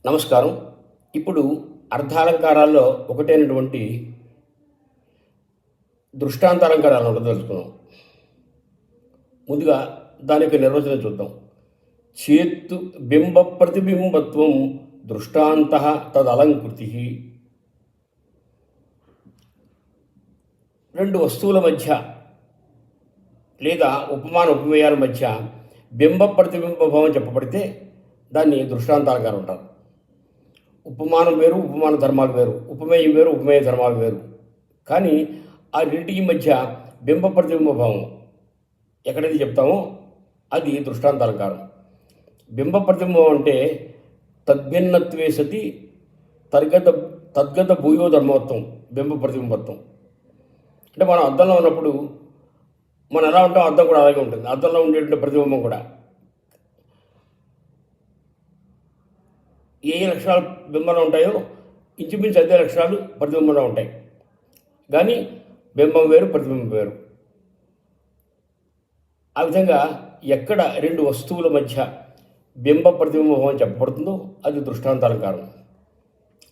నమస్కారం. ఇప్పుడు అర్ధాలంకారాల్లో ఒకటైనటువంటి దృష్టాంతాలంకారాలను తెలుసుకున్నాం. ముందుగా దాని యొక్క నిర్వచనం చూద్దాం. చేత్తు బింబ ప్రతిబింబత్వం దృష్టాంత తదలంకృతి. రెండు వస్తువుల మధ్య లేదా ఉపమాన ఉపమేయాల మధ్య బింబ ప్రతిబింబ భావం చెప్పబడితే దాన్ని దృష్టాంతాలంకారం అంటారు. ఉపమానం వేరు, ఉపమాన ధర్మాలు వేరు, ఉపమేయం వేరు, ఉపమేయ ధర్మాలు వేరు. కానీ ఆ రెండింటికి మధ్య బింబ ప్రతిబింబ భావం ఎక్కడైతే చెప్తామో అది దృష్టాంతాలంకారం. బింబ ప్రతిబింబం అంటే తద్భిన్నత్వే సతి తద్గత భూయో ధర్మవత్వం బింబ ప్రతిబింబత్వం. అంటే మనం అద్దంలో ఉన్నప్పుడు మనం ఎలా ఉంటాం అద్దం కూడా అలాగే ఉంటుంది. అద్దంలో ఉండేటువంటి ప్రతిబింబం కూడా ఏ లక్షణాలు బింబంలో ఉంటాయో ఇంచుమించు అదే లక్షణాలు ప్రతిబింబంలో ఉంటాయి. కానీ బింబం వేరు, ప్రతిబింబం వేరు. ఆ విధంగా ఎక్కడ రెండు వస్తువుల మధ్య బింబ ప్రతిబింబం అని చెప్పబడుతుందో అది దృష్టాంతాలంకారం.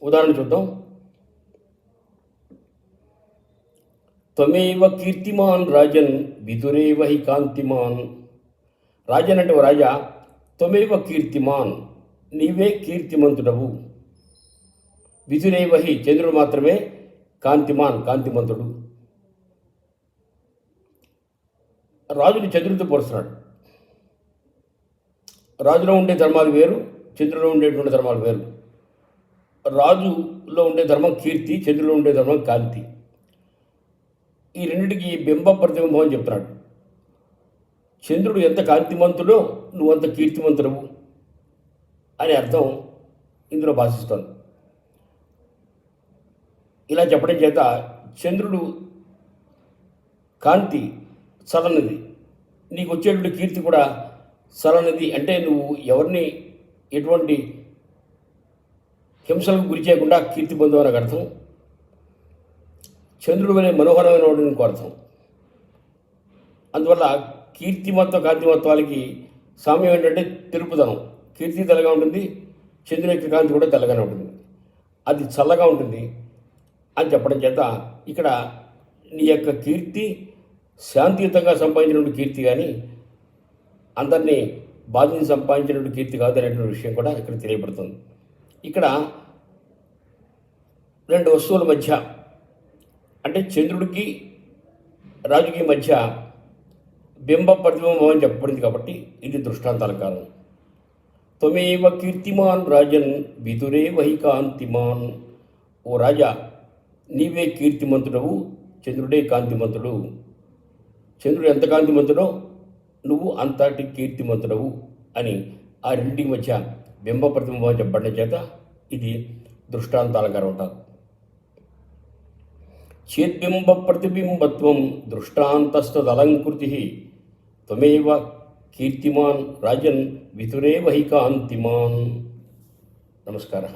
ఉదాహరణ చూద్దాం. త్వమేవ కీర్తిమాన్ రాజన్ విదురేవ హి కాంతిమాన్. రాజన్ అంటే ఓ రాజా, త్వమేవ కీర్తిమాన్ నీవే కీర్తిమంతుడవు, విదురేవ హి చంద్రుడు మాత్రమే కాంతిమాన్ కాంతిమంతుడు. రాజుని చంద్రుడితో పోలుస్తున్నాడు. రాజులో ఉండే ధర్మాలు వేరు, చంద్రులో ఉండేటువంటి ధర్మాలు వేరు. రాజులో ఉండే ధర్మం కీర్తి, చంద్రులో ఉండే ధర్మం కాంతి. ఈ రెండింటికి బింబ ప్రతిబింబం అని చెప్తున్నాడు. చంద్రుడు ఎంత కాంతిమంతుడో నువ్వు అంత కీర్తిమంతుడవు అనే అర్థం ఇందులో భాషిస్తోంది. ఇలా చెప్పడం చేత చంద్రుడు కాంతి చలనిది, నీకు వచ్చేటువంటి కీర్తి కూడా చలనిది. అంటే నువ్వు ఎవరిని ఎటువంటి హింసలకు గురి చేయకుండా కీర్తి పొందవు అని అర్థం. చంద్రుడు వలె మనోహరమైన ఇంకో అర్థం. అందువల్ల కీర్తిమత్వ కాంతిమత్వాలకి సామ్యం ఏంటంటే తెలుపుదనం. కీర్తి తెల్లగా ఉంటుంది, చంద్రుని యొక్క కాంతి కూడా తెల్లగానే ఉంటుంది, అది చల్లగా ఉంటుంది అని చెప్పడం చేత ఇక్కడ నీ యొక్క కీర్తి శాంతియుతంగా సంపాదించినటువంటి కీర్తి కానీ అందరినీ బాధించి సంపాదించినటువంటి కీర్తి కాదు అనేటువంటి విషయం కూడా ఇక్కడ తెలియబడుతుంది. ఇక్కడ రెండు వస్తువుల మధ్య అంటే చంద్రుడికి రాజుకి మధ్య బింబ ప్రతిబింబం అని చెప్పబడింది కాబట్టి ఇది దృష్టాంతాలంకారం. త్వమేవ కీర్తిమాన్ రాజన్ విదురేవ హి కాంతిమాన్. ఓ రాజా, నీవే కీర్తిమంతుడవు, చంద్రుడే కాంతిమంతుడు. చంద్రుడు ఎంత కాంతిమంతుడో నువ్వు అంతటి కీర్తిమంతుడవు అని ఆ రెండింటి మధ్య బింబ ప్రతిబింబం చెప్పబడిన చేత ఇది దృష్టాంతాలంకారం అంటారు. చేద్బింబ ప్రతిబింబత్వం దృష్టాంతస్తదలంకృతి. త్వమేవ కీర్తిమాన్ రాజన్ విదురేవ హి కాంతిమాన్. నమస్కారः.